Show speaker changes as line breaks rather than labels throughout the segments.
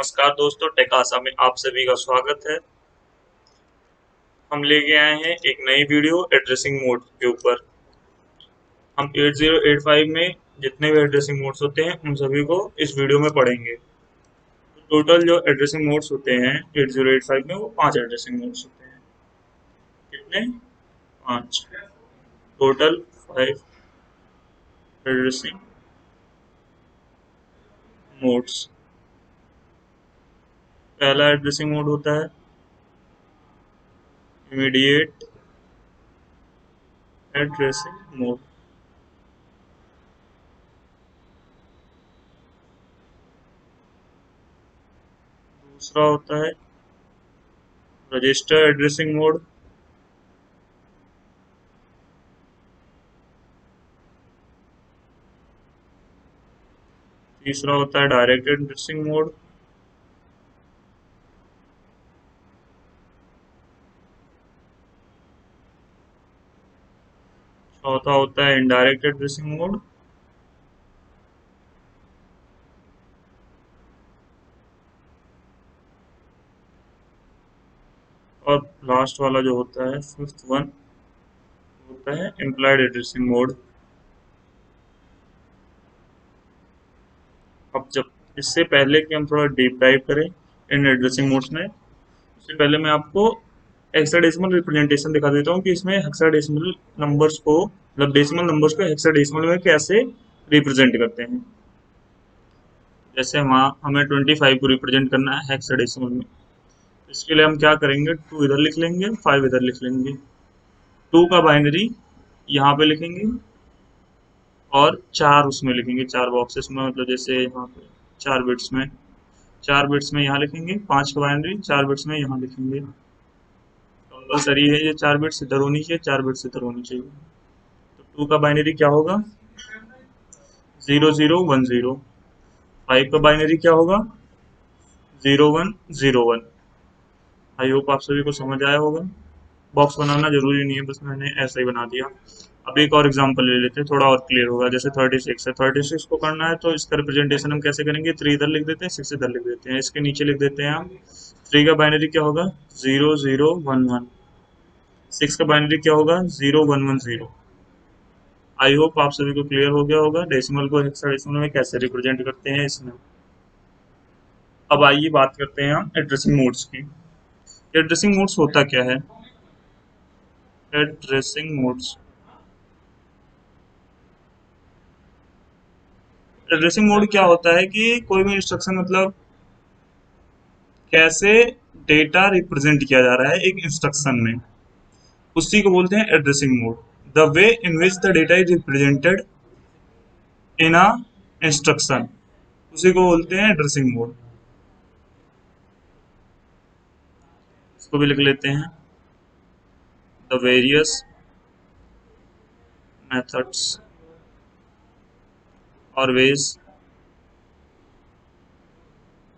नमस्कार दोस्तों, टेक आसा में आप सभी का स्वागत है। हम लेके आए हैं एक नई वीडियो एड्रेसिंग मोड के ऊपर। हम 8085 में जितने भी एड्रेसिंग मोड्स होते हैं उन सभी को इस वीडियो में पढ़ेंगे। तो टोटल जो एड्रेसिंग मोड्स होते हैं 8085 में वो 5 एड्रेसिंग मोड्स होते हैं। कितने? 5। Total 5 addressing modes. पहला एड्रेसिंग मोड होता है इमीडिएट एड्रेसिंग मोड। दूसरा होता है रजिस्टर एड्रेसिंग मोड। तीसरा होता है डायरेक्ट एड्रेसिंग मोड। चौथा होता है इनडायरेक्ट एड्रेसिंग मोड। और लास्ट वाला जो होता है फिफ्थ वन होता है इम्प्लॉयड एड्रेसिंग मोड। अब जब इससे पहले कि हम थोड़ा डीप डाइव करें इन एड्रेसिंग मोड्स में, उससे पहले मैं आपको हेक्साडेसिमल रिप्रेजेंटेशन दिखा देता हूँ कि इसमें हेक्साडेसिमल नंबर्स को मतलब डेसिमल नंबर्स को हेक्साडेसिमल में कैसे रिप्रेजेंट करते हैं। जैसे वहाँ हमें 25 को रिप्रेजेंट करना है हेक्साडेसिमल में, इसके लिए हम क्या करेंगे, 2 इधर लिख लेंगे, 5 इधर लिख लेंगे। 2 का बाइनरी यहाँ पे लिखेंगे और 4 उसमें लिखेंगे, 4 बॉक्सेस में, मतलब जैसे यहाँ पे 4 बिट्स में यहाँ लिखेंगे। 5 का बाइनरी 4 बिट्स में यहाँ लिखेंगे। कंपलसरी है ये 4 बिट्स इधर होनी चाहिए, 4 बिट्स इधर होनी चाहिए। तो 2 का बाइनरी क्या होगा? 0010। 5 का बाइनरी क्या होगा? 0101। आई होप आप सभी को समझ आया होगा। बॉक्स बनाना जरूरी नहीं है, बस मैंने ऐसा ही बना दिया। अब एक और एग्जांपल ले लेते हैं, थोड़ा और क्लियर होगा। जैसे 36 है, 36 को करना है तो इसका रिप्रेजेंटेशन हम कैसे करेंगे? 3 इधर लिख देते हैं, 6 इधर लिख देते हैं। इसके नीचे लिख देते हैं हम 3 का बाइनरी क्या होगा? 0011। 6 का बाइनरी क्या होगा? 0110। आई होप आप सभी को क्लियर हो गया होगा डेसिमल को हेक्साडेसिमल में कैसे रिप्रेजेंट करते हैं इसमें। अब आइए बात करते हैं हम एड्रेसिंग मोड्स की। एड्रेसिंग मोड्स होता क्या है? एड्रेसिंग मोड्स, एड्रेसिंग मोड क्या होता है कि कोई भी इंस्ट्रक्शन मतलब कैसे डेटा रिप्रेजेंट किया जा रहा है एक इंस्ट्रक्शन में, उसी को बोलते हैं addressing mode. The way in which the data is represented in a instruction, उसी को बोलते हैं एड्रेसिंग मोड। इसको भी लिख लेते हैं, द वेरियस मेथड्स और ways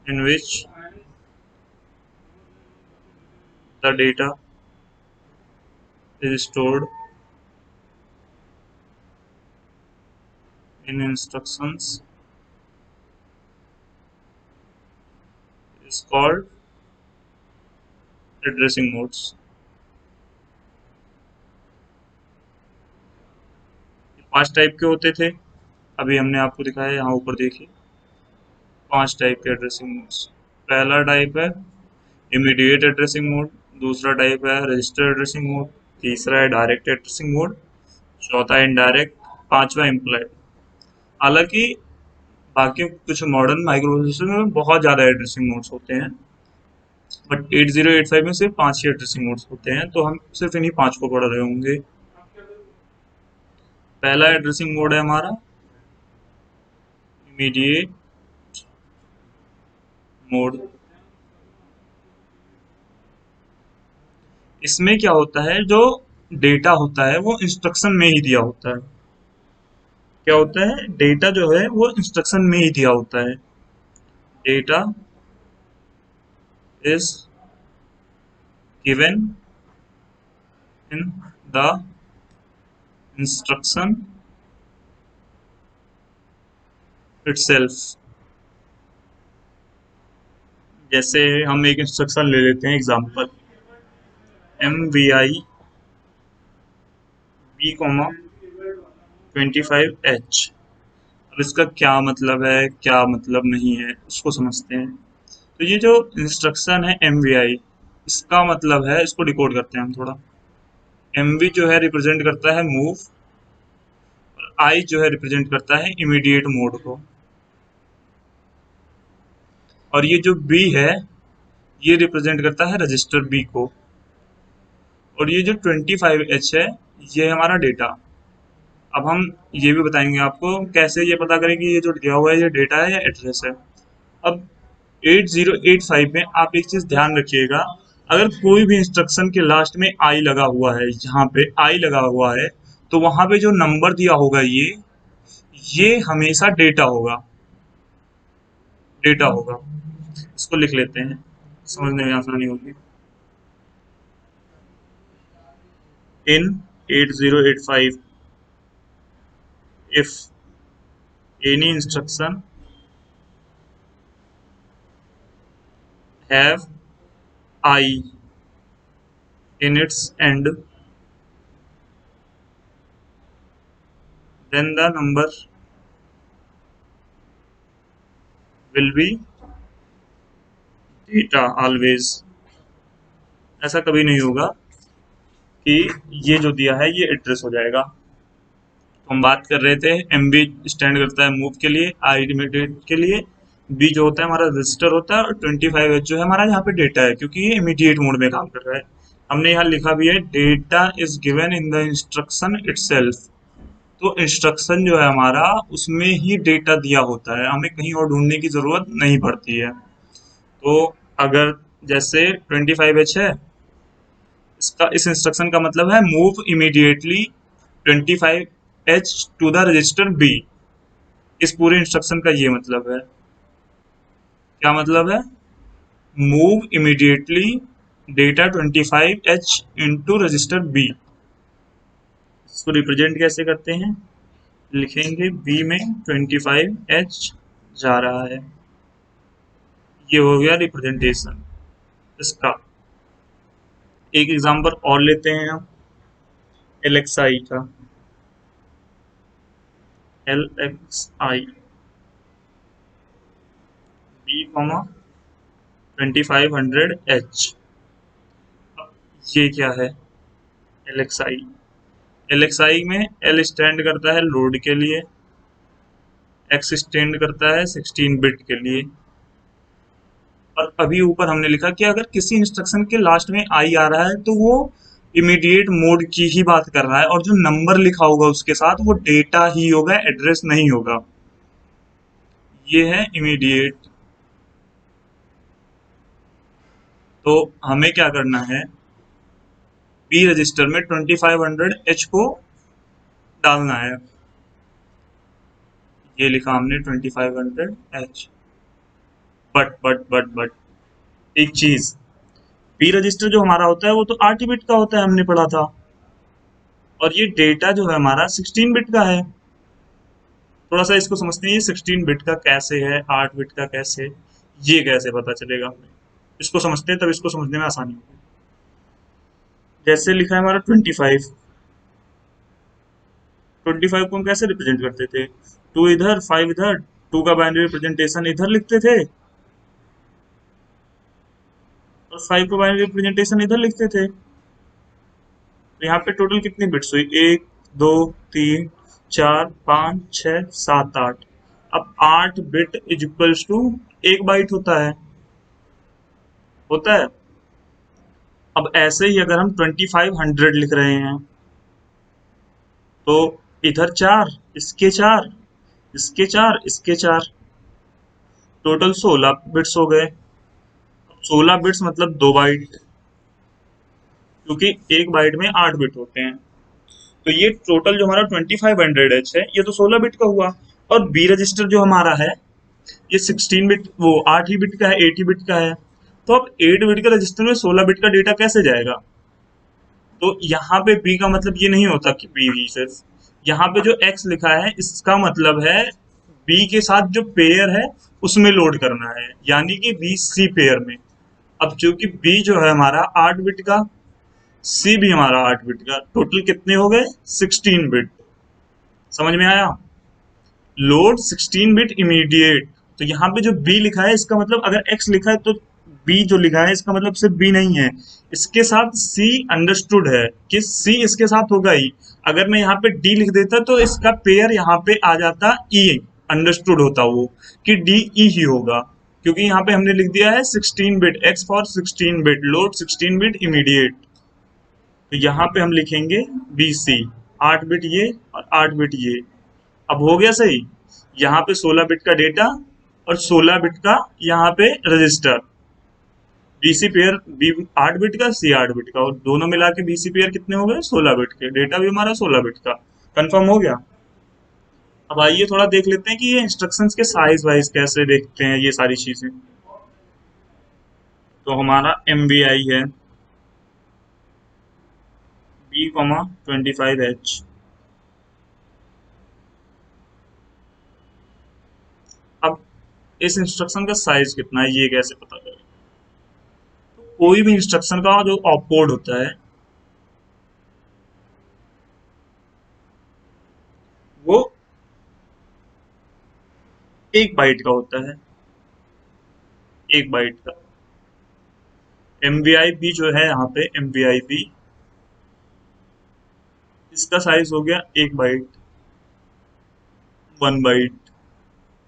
in which the data is stored in instructions is called addressing modes। 5 type के होते थे, अभी हमने आपको दिखाया, यहाँ ऊपर देखिए 5 टाइप के एड्रेसिंग मोड्स। पहला टाइप है इमीडिएट एड्रेसिंग मोड, दूसरा टाइप है रजिस्टर एड्रेसिंग मोड, तीसरा है डायरेक्ट एड्रेसिंग मोड, चौथा इनडायरेक्ट, पांचवा इम्प्लॉयड। हालांकि बाकी कुछ मॉडर्न माइक्रो प्रोसेसर में बहुत ज़्यादा एड्रेसिंग मोड्स होते हैं, बट 8085 में सिर्फ 5 ही एड्रेसिंग मोड्स होते हैं, तो हम सिर्फ इन्हीं 5 को पढ़ रहे होंगे। पहला एड्रेसिंग मोड है हमारा इमीडिएट मोड। इसमें क्या होता है, जो डेटा होता है वो इंस्ट्रक्शन में ही दिया होता है। क्या होता है? डेटा जो है वो इंस्ट्रक्शन में ही दिया होता है। Data is given in the instruction itself। जैसे हम एक इंस्ट्रक्शन ले लेते हैं एग्जांपल MVI B, 25H। अब इसका क्या मतलब है, क्या मतलब नहीं है, उसको समझते हैं। तो ये जो इंस्ट्रक्शन है MVI, इसका मतलब है, इसको डिकोड करते हैं हम थोड़ा। MV जो है रिप्रेजेंट करता है मूव, और I जो है रिप्रेजेंट करता है इमीडिएट मोड को, और ये जो B है ये रिप्रेजेंट करता है रजिस्टर B को, और ये जो 25H है ये है हमारा डेटा। अब हम ये भी बताएंगे आपको कैसे ये पता करें कि ये जो दिया हुआ है ये डेटा है या एड्रेस है। अब 8085 में आप एक चीज ध्यान रखिएगा, अगर कोई भी इंस्ट्रक्शन के लास्ट में आई लगा हुआ है, यहाँ पे आई लगा हुआ है, तो वहां पे जो नंबर दिया होगा ये हमेशा डेटा होगा, डेटा होगा। इसको लिख लेते हैं, समझने में आसानी होगी। इन 8085 if any instruction have I in its end, then the number will be data always। ऐसा कभी नहीं होगा कि ये जो दिया है ये एड्रेस हो जाएगा। तो हम बात कर रहे थे MB स्टैंड करता है मूव के लिए, आई इमीडिएट के लिए, बी जो होता है हमारा रजिस्टर होता है, और 25H जो है हमारा यहाँ पे डेटा है, क्योंकि ये इमीडिएट मोड में काम कर रहा है। हमने यहाँ लिखा भी है data is given in the instruction itself. तो इंस्ट्रक्शन जो है हमारा उसमें ही डेटा दिया होता है, हमें कहीं और ढूंढने की जरूरत नहीं पड़ती है। तो अगर जैसे 25H है, इसका इस इंस्ट्रक्शन का मतलब है move immediately 25H to the register B. इस पूरे इंस्ट्रक्शन का ये मतलब है, क्या मतलब है, move immediately data 25H into register B. इसको रिप्रेजेंट कैसे करते हैं, लिखेंगे बी में 25H जा रहा है, ये हो गया रिप्रेजेंटेशन इसका। एक एग्जांपल और लेते हैं हम LXI का, LXI B, 2500H। ये क्या है LXI? LXI में L स्टैंड करता है लोड के लिए, X स्टैंड करता है 16 बिट के लिए, और अभी ऊपर हमने लिखा कि अगर किसी इंस्ट्रक्शन के लास्ट में आई आ रहा है तो वो इमीडिएट मोड की ही बात कर रहा है, और जो नंबर लिखा होगा उसके साथ वो डेटा ही होगा, एड्रेस नहीं होगा। ये है इमीडिएट। तो हमें क्या करना है, बी रजिस्टर में 2500H को डालना है, ये लिखा हमने 2500H। बट एक चीज, बी रजिस्टर जो हमारा होता है वो तो 8 बिट का होता है, हमने पढ़ा था, और ये डेटा जो है हमारा 16 बिट का है। थोड़ा सा इसको समझते हैं, ये 16 बिट का कैसे है, 8 बिट का कैसे, ये कैसे पता चलेगा हमें, इसको समझते हैं तब इसको समझने में आसानी होगी। जैसे लिखा है हमारा 25 को हम कैसे रिप्रेजेंट करते थे, 2 इधर 5 इधर, 2 का बाइनरी रिप्रेजेंटेशन इधर लिखते थे, और 5 का बाइनरी रिप्रेजेंटेशन इधर लिखते थे। तो यहाँ पे टोटल कितनी बिट्स हुई, 1 2 3 4 5 6 7 8। अब 8 bit is equals to 1 byte होता है। अब ऐसे ही अगर हम 2500 लिख रहे हैं तो इधर 4, इसके 4, इसके 4, इसके 4, टोटल 16 बिट्स हो गए। 16 बिट्स मतलब 2 बाइट, क्योंकि एक बाइट में 8 बिट होते हैं। तो ये टोटल जो हमारा 2500H है ये तो 16 बिट का हुआ, और बी रजिस्टर जो हमारा है ये 16 बिट, वो 8 ही बिट का है, 8 ही बिट का है। तो अब 8 बिट का रजिस्टर में 16 बिट का डेटा कैसे जाएगा? तो यहाँ पे बी का मतलब ये नहीं होता कि बी सिर्फ, यहाँ पे जो एक्स लिखा है इसका मतलब है बी के साथ जो पेयर है उसमें लोड करना है, यानी कि बी सी पेयर में। अब चूंकि बी जो है हमारा 8 बिट का, सी भी हमारा 8 बिट का, टोटल कितने हो गए 16 बिट। समझ में आया? Load 16 bit immediate. तो यहाँ पे जो बी लिखा है इसका मतलब, अगर एक्स लिखा है तो बी जो लिखा है इसका मतलब सिर्फ बी नहीं है, इसके साथ सी अंडरस्टूड है कि सी इसके साथ होगा ही। अगर मैं यहाँ पे डी लिख देता तो इसका पेयर यहाँ पे आ जाता ई, अंडरस्टूड होता वो कि डी ई ही होगा, क्योंकि यहाँ पे हमने लिख दिया है 16 bit, x for 16 bit, load 16 bit immediate. तो यहाँ पे हम लिखेंगे बी सी, 8 बिट ये और 8 बिट ये। अब हो गया सही। यहाँ पे 16 बिट का डेटा और 16 बिट का यहाँ पे register. BC pair B 8 bit का, सी 8 बिट का, और दोनों मिला के बीसी पेयर कितने हो गए 16 बिट के। डेटा भी हमारा 16 बिट का कंफर्म हो गया। अब आइए थोड़ा देख लेते हैं कि ये इंस्ट्रक्शंस के साइज वाइज कैसे देखते हैं ये सारी चीजें। तो हमारा एम वी आई है B, 25H। अब इस इंस्ट्रक्शन का साइज कितना है ये कैसे पता करें? कोई भी इंस्ट्रक्शन का जो ऑपकोड होता है वो 1 बाइट का होता है, 1 बाइट का। एम वी आई बी जो है यहाँ पे एम वी आई बी, इसका साइज हो गया 1 बाइट, 1 बाइट।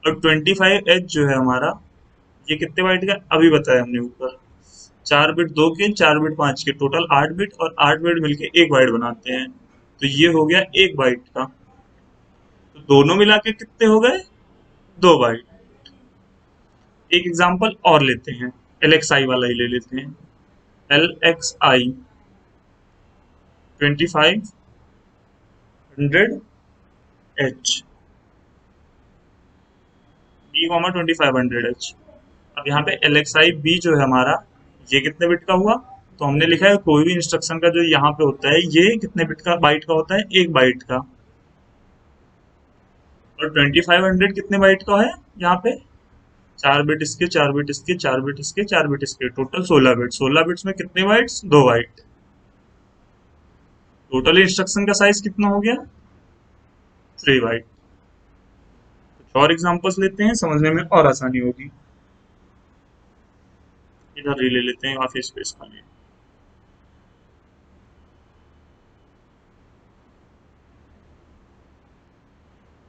और 25H जो है हमारा, ये कितने बाइट का अभी बताया हमने ऊपर। 4 बिट 2 के, 4 बिट 5 के, टोटल 8 बिट, और 8 बिट मिलके 1 बाइट बनाते हैं। तो ये हो गया 1 बाइट का। तो दोनों मिला के कितने हो गए 2 बाइट। एक एग्जांपल और लेते हैं, एल एक्स आई वाला ही ले लेते हैं। एल एक्स आई 2500H, B, 2500H। अब यहाँ पे एल एक्स आई बी जो है हमारा, ये कितने बिट का हुआ? तो हमने लिखा है कोई भी इंस्ट्रक्शन का जो यहाँ पे होता है ये कितने बिट का, बाइट का होता है 1 बाइट का। और 2500 कितने बाइट का है यहाँ पे? 4 बिट इसके, 4 बिट इसके, 4 बिट इसके, 4 बिट इसके, टोटल 16 बिट। 16 बिट्स में कितने बाइट्स? 2 बाइट। टोटल इंस्ट्रक्शन का साइज कितना हो गया? 3 बाइट। कुछ और एग्जांपल्स लेते हैं, समझने में और आसानी होगी। इधर ही ले लेते हैं, काफी स्पेस खाली है।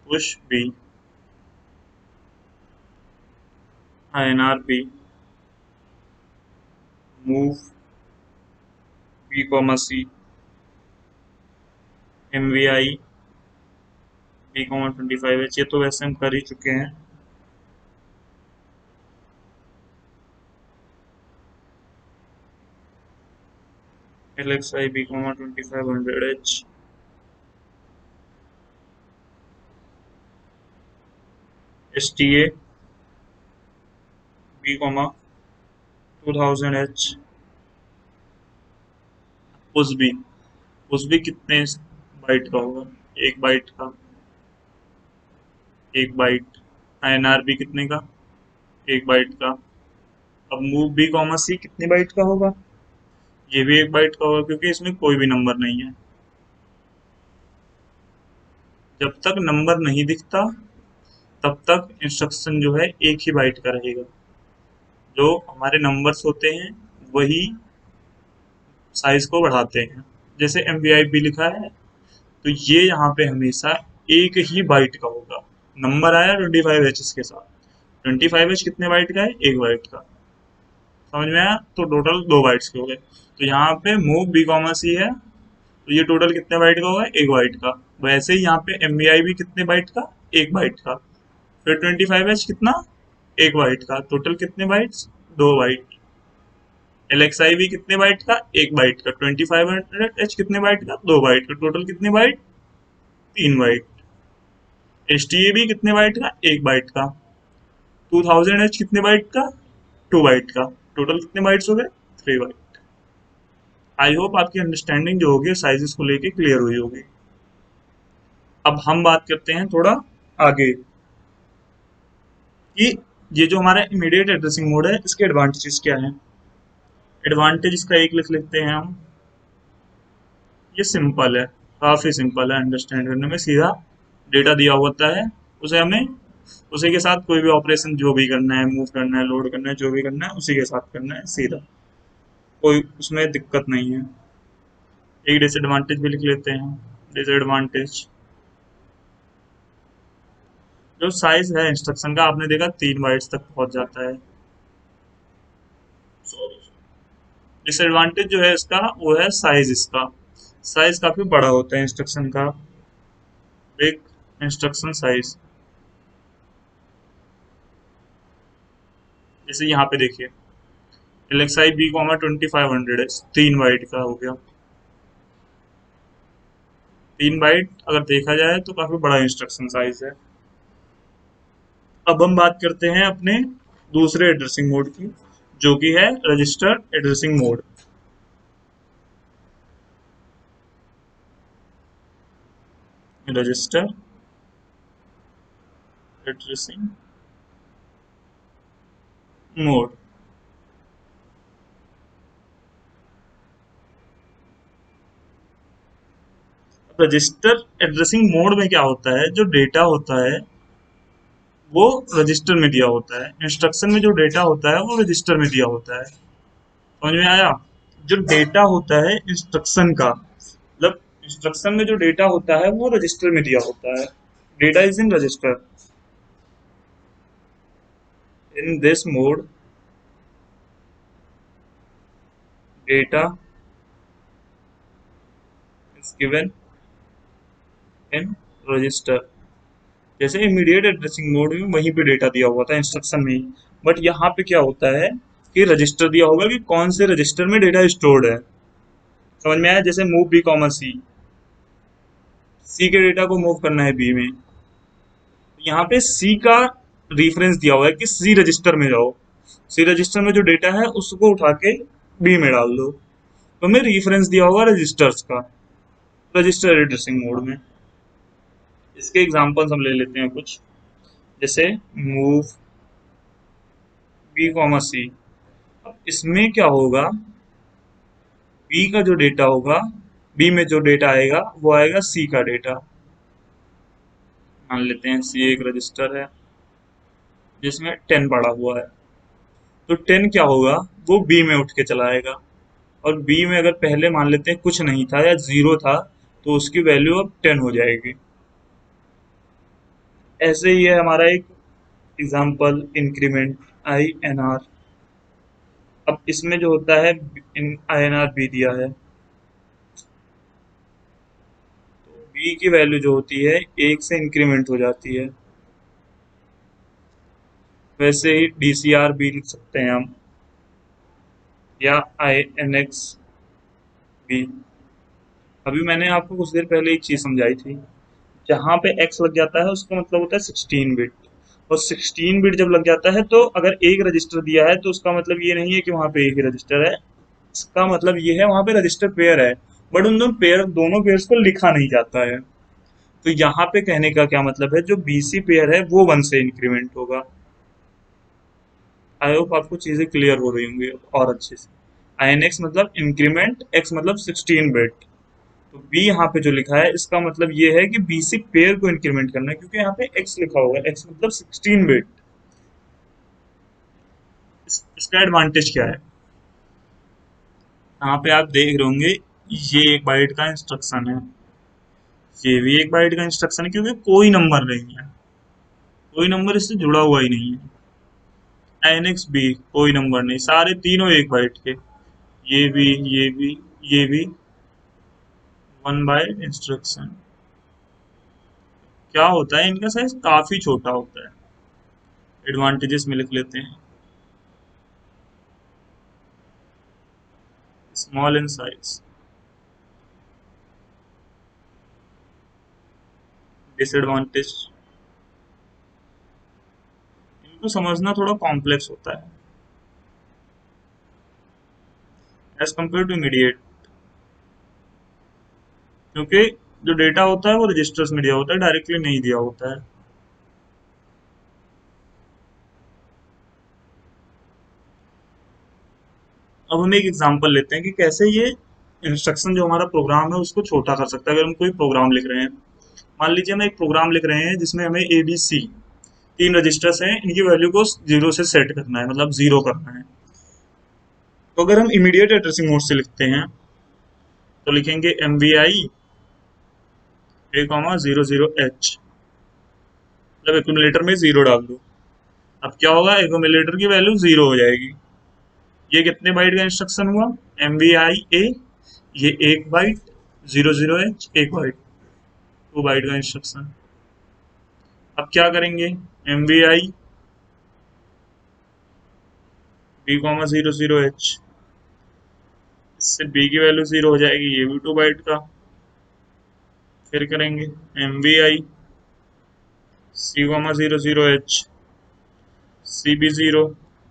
Push B, INR B, move B, C, MVI B, 25H। ये तो वैसे हम कर ही चुके हैं। LXI B, 2500H, STA B, 2000H, push B कितने बाइट का होगा? 1 बाइट का, 1 बाइट। INR बी कितने का? 1 बाइट का। अब मूव B, C कितने बाइट का होगा? ये भी 1 बाइट का होगा, क्योंकि इसमें कोई भी नंबर नहीं है। जब तक नंबर नहीं दिखता तब तक इंस्ट्रक्शन जो है 1 ही बाइट का रहेगा। जो हमारे नंबर्स होते हैं वही साइज को बढ़ाते हैं। जैसे एम वी आई बी लिखा है तो ये यहाँ पे हमेशा 1 ही बाइट का होगा। नंबर आया 25H के साथ, 25H कितने बाइट का है? 1 बाइट का। समझ में आया? तो टोटल 2 बाइट्स के हो गए। तो यहाँ पे मूव B, C है तो ये टोटल कितने बाइट का होगा? 1 बाइट का। वैसे ही यहाँ पे एम वी आई भी कितने बाइट का? 1 बाइट का। फिर 25H कितना? 1 बाइट का। टोटल कितने बाइट्स? 2 बाइट। LXI भी कितने बाइट का? 1 बाइट का। 2500H कितने बाइट का? 2 बाइट का। टोटल कितने बाइट? 3 बाइट। HTA भी कितने बाइट का? 1 बाइट का। 2000H कितने बाइट का? 2 बाइट का। टोटल कितने बाइट्स हो गए? 3 बाइट। आई होप आपकी अंडरस्टैंडिंग जो होगी साइजेस को लेके क्लियर हुई होगी। अब हम बात करते हैं थोड़ा आगे। कि ये जो हमारा इमीडिएट एड्रेसिंग मोड है इसके एडवांटेजेस क्या हैं। एडवांटेज इसका एक लिख लेते हैं हम। ये सिंपल है, काफी सिंपल है अंडरस्टैंड करने में। सीधा डेटा दिया होता है, उसे हमें उसी के साथ कोई भी ऑपरेशन जो भी करना है, मूव करना है, लोड करना है, जो भी करना है उसी के साथ करना है सीधा, कोई उसमें दिक्कत नहीं है। एक डिसएडवांटेज भी लिख लेते हैं। डिसएडवांटेज, जो साइज है इंस्ट्रक्शन का, आपने देखा 3 बाइट्स तक पहुंच जाता है। डिसएडवांटेज जो है इसका वो है साइज। इसका साइज काफी बड़ा होता है इंस्ट्रक्शन का, एक इंस्ट्रक्शन साइज। जैसे यहाँ पे देखिए LXI B,2500 है, 3 बाइट का हो गया। 3 बाइट अगर देखा जाए तो काफी बड़ा इंस्ट्रक्शन साइज है। अब हम बात करते हैं अपने दूसरे एड्रेसिंग मोड की, जो कि है register addressing mode. Register addressing mode. Register addressing mode में क्या होता है, जो डेटा होता है वो रजिस्टर में दिया होता है। इंस्ट्रक्शन में जो डेटा होता है वो रजिस्टर में दिया होता है। समझ में आया? जो डेटा होता है इंस्ट्रक्शन का, मतलब इंस्ट्रक्शन में जो डेटा होता है वो रजिस्टर में दिया होता है। Data is in register. In this mode data is given in register. जैसे इमीडिएट एड्रेसिंग मोड में वहीं पे डेटा दिया हुआ था इंस्ट्रक्शन में ही, बट यहाँ पे क्या होता है कि रजिस्टर दिया होगा कि कौन से रजिस्टर में डेटा स्टोर्ड है। समझ में आया? जैसे मूव बी कॉमा सी, सी के डेटा को मूव करना है बी में, यहाँ पे सी का रिफरेंस दिया हुआ है कि सी रजिस्टर में जाओ, सी रजिस्टर में जो डेटा है उसको उठा के बी में डाल दो। तो हमें रिफरेंस दिया होगा रजिस्टर्स का, रजिस्टर एड्रेसिंग मोड में। इसके एग्जांपल्स हम ले लेते हैं कुछ। जैसे मूव बी कॉमा सी, अब इसमें क्या होगा, बी का जो डेटा होगा, बी में जो डेटा आएगा वो आएगा सी का डेटा। मान लेते हैं सी एक रजिस्टर है जिसमें 10 पड़ा हुआ है, तो 10 क्या होगा, वो बी में उठ के चला आएगा। और बी में अगर पहले मान लेते हैं कुछ नहीं था या 0 था, तो उसकी वैल्यू अब 10 हो जाएगी। ऐसे ही है हमारा एक एग्जांपल इंक्रीमेंट INR। अब इसमें जो होता है INR बी दिया है, तो बी की वैल्यू जो होती है 1 से इंक्रीमेंट हो जाती है। वैसे ही DCR भी लिख सकते हैं हम, या INX भी। अभी मैंने आपको कुछ देर पहले एक चीज समझाई थी, जहां पे एक्स लग जाता है उसका मतलब होता है 16 बिट। और 16 बिट जब लग जाता है तो अगर एक रजिस्टर दिया है तो उसका मतलब ये नहीं है कि वहां पे एक ही रजिस्टर है, इसका मतलब ये है वहां पे रजिस्टर पेयर है, बट उन दोनों पेयर्स को लिखा नहीं जाता है। तो यहाँ पे कहने का क्या मतलब है, जो BC पेयर है वो 1 से इंक्रीमेंट होगा। आई होप आपको चीजें क्लियर हो रही होंगी और अच्छे से। INX मतलब इंक्रीमेंट, एक्स मतलब 16 बिट। तो बी यहाँ पे जो लिखा है इसका मतलब ये है कि BC पेयर को इंक्रीमेंट करना है, क्योंकि यहाँ पे एक्स लिखा हुआ है, एक्स मतलब 16 बिट। इसका एडवांटेज क्या है, यहाँ पे आप देख रहे होंगे ये 1 बाइट का इंस्ट्रक्शन है, ये भी 1 बाइट का इंस्ट्रक्शन है, क्योंकि कोई नंबर नहीं है, कोई नंबर इससे जुड़ा हुआ ही नहीं है। INX भी कोई नंबर नहीं, सारे तीनों 1 बाइट के। ये भी, ये भी, ये भी 1 बाइट इंस्ट्रक्शन। क्या होता है, इनका साइज काफी छोटा होता है। एडवांटेजेस में लिख लेते हैं, स्मॉल इन साइज। डिसएडवांटेज, इनको समझना थोड़ा कॉम्प्लेक्स होता है एज कम्पेयर टू इमीडिएट, क्योंकि जो डेटा होता है वो रजिस्टर्स में दिया होता है, डायरेक्टली नहीं दिया होता है। अब हम एक एग्जांपल लेते हैं कि कैसे ये इंस्ट्रक्शन जो हमारा प्रोग्राम है उसको छोटा कर सकता है। अगर हम कोई प्रोग्राम लिख रहे हैं, मान लीजिए हम एक प्रोग्राम लिख रहे हैं जिसमें हमें ए बी सी तीन रजिस्टर्स हैं, इनकी वैल्यू को जीरो से सेट करना है, मतलब जीरो करना है। तो अगर हम इमीडिएट एड्रेसिंग मोड से लिखते हैं तो लिखेंगे M V I A comma zero zero H, मतलब एक्यूमुलेटर में जीरो डाल दो। अब क्या होगा, एक्यूमुलेटर की वैल्यू जीरो हो जाएगी। ये कितने बाइट का इंस्ट्रक्शन हुआ, एम वी आई ए, ये एक बाइट, जीरो जीरो एच एक बाइट, 2 बाइट का इंस्ट्रक्शन। अब क्या करेंगे, M V I B comma zero zero H, इससे बी की वैल्यू जीरो हो जाएगी, ये भी 2 बाइट का। फिर करेंगे M V I C comma zero zero H, C B zero,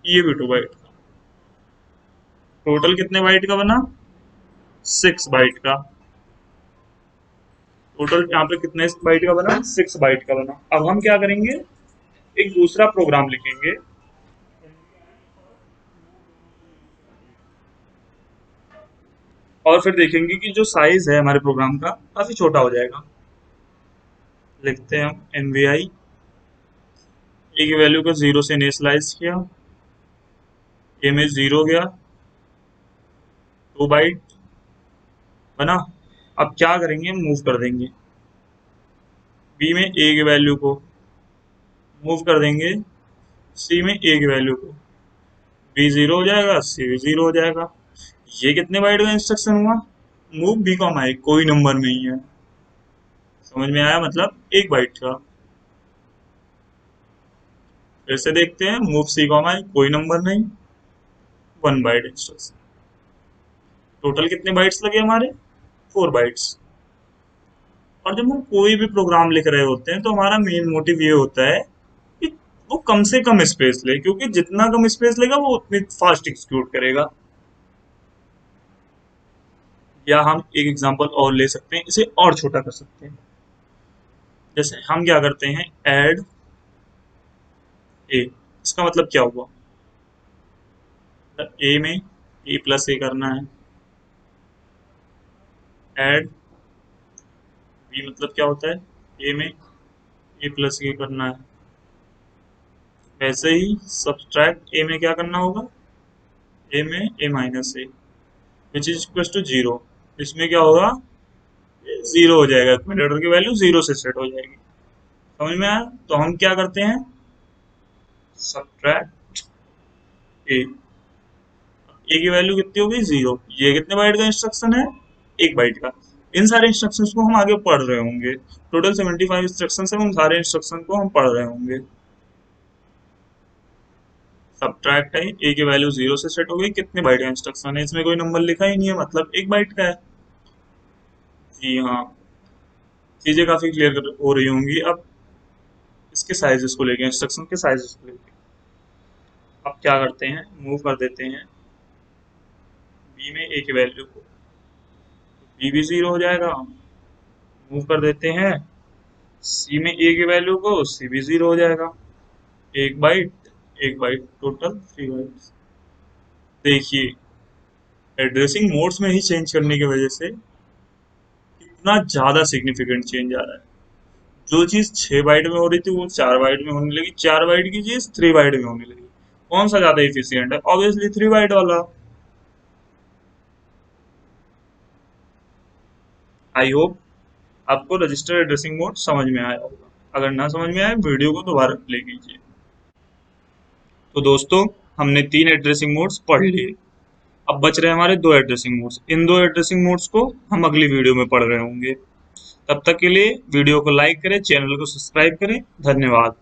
ये भी 2 बाइट का। टोटल कितने बाइट का बना, 6 बाइट का। टोटल यहाँ पे कितने बाइट का बना, 6 बाइट का बना। अब हम क्या करेंगे, एक दूसरा प्रोग्राम लिखेंगे, और फिर देखेंगे कि जो साइज है हमारे प्रोग्राम का काफी छोटा हो जाएगा। लिखते हैं हम एम वी आई ए की वैल्यू को जीरो से इनिशियलाइज किया, ए में जीरो गया, 2 बाइट बना। अब क्या करेंगे, मूव कर देंगे बी में ए की वैल्यू को, मूव कर देंगे सी में ए की वैल्यू को, बी जीरो हो जाएगा, सी भी जीरो हो जाएगा। ये कितने बाइट का इंस्ट्रक्शन हुआ, मूव बी कॉमा ए, कोई नंबर नहीं है। समझ में आया, मतलब 1 बाइट का। फिर से देखते हैं, मूव सी कॉमा ए, कोई नंबर नहीं, 1 बाइट इंस्ट्रक्शन। टोटल कितने बाइट्स लगे हमारे, 4 बाइट्स। और जब हम कोई भी प्रोग्राम लिख रहे होते हैं तो हमारा मेन मोटिव ये होता है कि वो कम से कम स्पेस ले, क्योंकि जितना कम स्पेस लेगा वो उतनी फास्ट एग्जीक्यूट करेगा। या हम एक एग्जांपल और ले सकते हैं, इसे और छोटा कर सकते हैं। जैसे हम क्या करते हैं, ऐड ए, इसका मतलब क्या हुआ, ए में ए प्लस ए करना है, ऐड बी मतलब क्या होता है, ए में ए प्लस ए करना है। वैसे ही सब्सट्रैक्ट ए में क्या करना होगा, ए में A minus A, which is equal to zero. इसमें क्या होगा, जीरो हो जाएगा, एक्यूमुलेटर की वैल्यू जीरो से सेट हो जाएगी। समझ में आया, तो हम क्या करते हैं, सब्ट्रैक्ट ए, ए की वैल्यू कितनी होगी, जीरो। ये कितने बाइट का इंस्ट्रक्शन है, 1 बाइट का। इन सारे इंस्ट्रक्शंस को हम आगे पढ़ रहे होंगे, टोटल 75 इंस्ट्रक्शन है, उन सारे इंस्ट्रक्शन को हम पढ़ रहे होंगे। सब्ट्रैक्ट है, ए की वैल्यू जीरो से सेट हो गई, कितने बाइट का इंस्ट्रक्शन है, इसमें कोई नंबर लिखा ही नहीं है, मतलब 1 बाइट का है। जी हाँ, चीजें काफी क्लियर हो रही होंगी अब इसके साइजेस को लेके, इंस्ट्रक्शन के साइजेस को लेके। अब क्या करते हैं, मूव कर देते हैं बी में ए की वैल्यू को, बी भी जीरो हो जाएगा। मूव कर देते हैं सी में ए की वैल्यू को, सी भी जीरो हो जाएगा। 1 बाइट 1 बाइट, टोटल 3 बाइट। देखिए, एड्रेसिंग मोड्स में ही चेंज करने की वजह से इतना ज्यादा सिग्निफिकेंट चेंज आ रहा है। जो चीज 6 बाइट में हो रही थी वो 4 बाइट में होने लगी, 4 बाइट की चीज 3 बाइट में होने लगी। कौन सा ज्यादा इफिशियंट है, ऑब्वियसली 3 बाइट वाला। आई होप आपको रजिस्टर एड्रेसिंग मोड समझ में आया होगा। अगर ना समझ में आए, वीडियो को दोबारा प्ले कीजिए। तो दोस्तों, हमने 3 एड्रेसिंग मोड्स पढ़ लिए। अब बच रहे हमारे 2 एड्रेसिंग मोड्स। इन 2 एड्रेसिंग मोड्स को हम अगली वीडियो में पढ़ रहे होंगे। तब तक के लिए वीडियो को लाइक करें, चैनल को सब्सक्राइब करें। धन्यवाद।